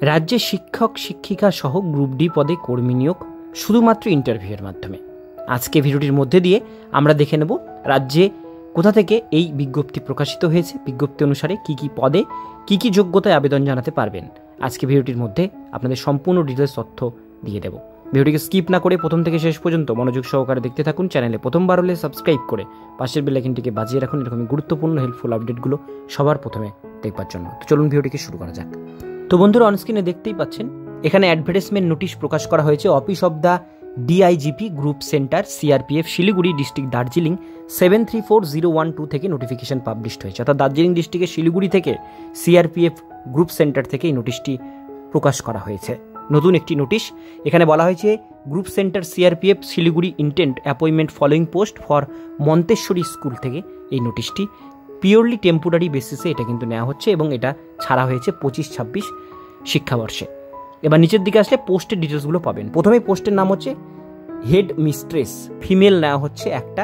রাজ্যে শিক্ষক শিক্ষিকা সহ গ্রুপ ডি পদে কর্মী নিয়োগ শুধুমাত্র ইন্টারভিউয়ের মাধ্যমে। আজকে ভিডিওটির মধ্যে দিয়ে আমরা দেখে নেব রাজ্যে কোথা থেকে এই বিজ্ঞপ্তি প্রকাশিত হয়েছে, বিজ্ঞপ্তি অনুসারে কি কি পদে কি কি যোগ্যতায় আবেদন জানাতে পারবেন। আজকে ভিডিওটির মধ্যে আপনাদের সম্পূর্ণ ডিটেলস তথ্য দিয়ে দেব। ভিডিওটিকে স্কিপ না করে প্রথম থেকে শেষ পর্যন্ত মনোযোগ সহকারে দেখতে থাকুন। চ্যানেলে প্রথমবার হলে সাবস্ক্রাইব করে পাশের বেল আইকনটিকে বাজিয়ে রাখুন এরকমই গুরুত্বপূর্ণ হেল্পফুল আপডেটগুলো সবার প্রথমে দেখবার জন্য। তো চলুন ভিডিওটিকে শুরু করা যাক। তো বন্ধুরা, অনস্ক্রিনে দেখতেই পাচ্ছেন এখানে অ্যাডভার্টাইজমেন্ট নোটিশ প্রকাশ করা হয়েছে। Office of the DIGP group centre CRPF Siliguri district Darjeeling 734012 থেকে নোটিফিকেশন পাবলিশড হয়েছে। অর্থাৎ দার্জিলিং ডিস্ট্রিক্টের শিলিগুড়ি থেকে সিআরপিএফ গ্রুপ সেন্টার থেকে এই নোটিশটি প্রকাশ করা হয়েছে। নতুন একটি নোটিশ এখানে বলা হয়েছে, group centre CRPF Siliguri intent appointment following post for Montessori school থেকে এই নোটিশটি পিওরলি টেম্পোরারি বেসিসে এটা কিন্তু নেওয়া হচ্ছে এবং এটা ছাড়া হয়েছে 25-26 শিক্ষাবর্ষে। এবার নিচের দিকে আসলে পোস্টের ডিটেলসগুলো পাবেন। প্রথমে পোস্টের নাম হচ্ছে হেড মিস্ট্রেস, ফিমেল নেওয়া হচ্ছে একটা,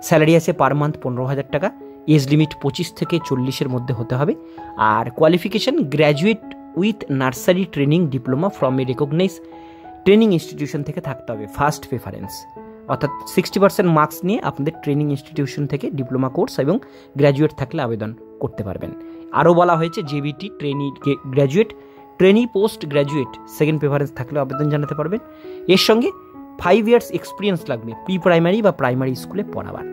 স্যালারি আছে পার মান্থ 15,000 টাকা, এজ লিমিট 25 থেকে 40-এর মধ্যে হতে হবে, আর qualification graduate with nursery training diploma from a recognise training institution থেকে থাকতে হবে ফার্স্ট প্রেফারেন্স। অর্থাৎ 60% মার্কস নিয়ে আপনাদের ট্রেনিং ইনস্টিটিউশন থেকে ডিপ্লোমা কোর্স এবং গ্র্যাজুয়েট থাকলে আবেদন করতে পারবেন। আরও বলা হয়েছে JBT trainee graduate, trainee post graduate second preference থাকলেও আবেদন জানাতে পারবেন। এর সঙ্গে 5 ইয়ার্স এক্সপিরিয়েন্স লাগবে প্রি প্রাইমারি বা প্রাইমারি স্কুলে পড়াবার।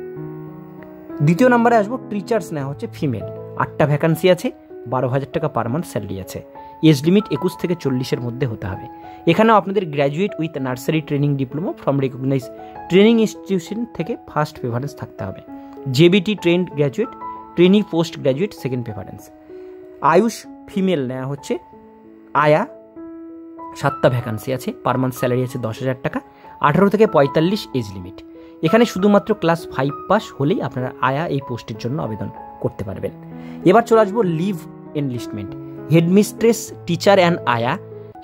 দ্বিতীয় নম্বরে আসবো, টিচার্স নেওয়া হচ্ছে ফিমেল, 8টা ভ্যাকান্সি আছে, 12,000 টাকা পার মান্থ স্যালারি আছে, এজ লিমিট 21 থেকে 40-এর মধ্যে হতে হবে। এখানেও আপনাদের graduate with nursery training diploma from recognise training institution থেকে ফার্স্ট প্রেফারেন্স থাকতে হবে। JBT trained graduate, trainee post graduate second preference. Ayush female নেওয়া হচ্ছে, আয়া 7টা ভ্যাকান্সি আছে, পার মান্থ স্যালারি আছে 10,000 টাকা, 18 থেকে 45 এজ লিমিট। এখানে শুধুমাত্র ক্লাস 5 পাস হলেই আপনারা আয়া এই পোস্টের জন্য আবেদন করতে পারবেন। এবার চলে আসবো leave enlistment. Headmistress teacher and আয়া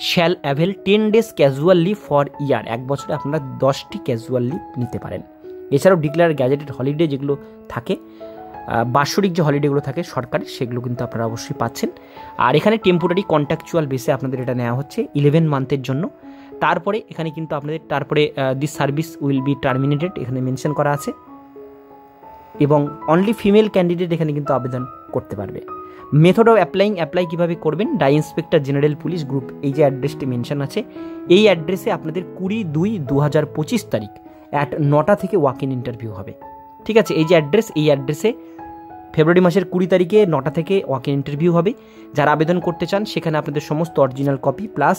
shall avail 10 days casual leave for year. এক বছরে আপনারা 10টি ক্যাজুয়াল লিভ নিতে পারেন। এছাড়াও ডিক্লেয়ার গ্যাজেটেড হলিডে যেগুলো থাকে, বাৎসরিক যে হলিডেগুলো থাকে সরকারের, সেগুলো কিন্তু আপনারা অবশ্যই পাচ্ছেন। আর এখানে টেম্পোরারি কন্ট্রাকচুয়াল বেসে আপনাদের এটা নেওয়া হচ্ছে 11 মান্থের জন্য। তারপরে এখানে কিন্তু আপনাদের this service will be terminated এখানে মেনশন করা আছে, এবং অনলি ফিমেল ক্যান্ডিডেট এখানে কিন্তু আবেদন করতে পারবে। মেথড অফ অ্যাপ্লাই কীভাবে করবেন, die inspector general police group, এই যে অ্যাড্রেসটি মেনশন আছে, এই অ্যাড্রেসে আপনাদের 20/2/2025 তারিখ 9টা থেকে ওয়াক ইন ইন্টারভিউ হবে। ঠিক আছে, এই যে অ্যাড্রেস, এই অ্যাড্রেসে ফেব্রুয়ারি মাসের 20 তারিখে 9টা থেকে ওয়াক ইন ইন্টারভিউ হবে। যারা আবেদন করতে চান সেখানে আপনাদের সমস্ত অরিজিনাল কপি প্লাস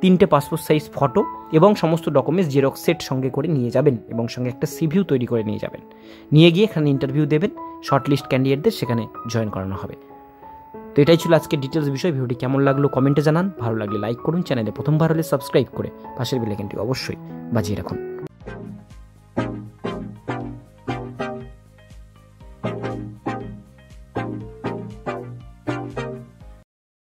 3টে পাসপোর্ট সাইজ ফটো এবং সমস্ত ডকুমেন্টস জেরক্স সেট সঙ্গে করে নিয়ে যাবেন, এবং সঙ্গে একটা সিভিউ তৈরি করে নিয়ে যাবেন। নিয়ে গিয়ে এখানে ইন্টারভিউ দেবেন, শর্টলিস্ট ক্যান্ডিডেটদের সেখানে জয়েন করানো হবে। তো এটাই ছিল আজকে ডিটেলস বিষয়। ভিডিওটি কেমন লাগলো কমেন্টে জানান, ভালো লাগলে লাইক করুন, চ্যানেলে প্রথমবার হলে সাবস্ক্রাইব করে পাশের বেল আইকনটি অবশ্যই বাজিয়ে রাখুন।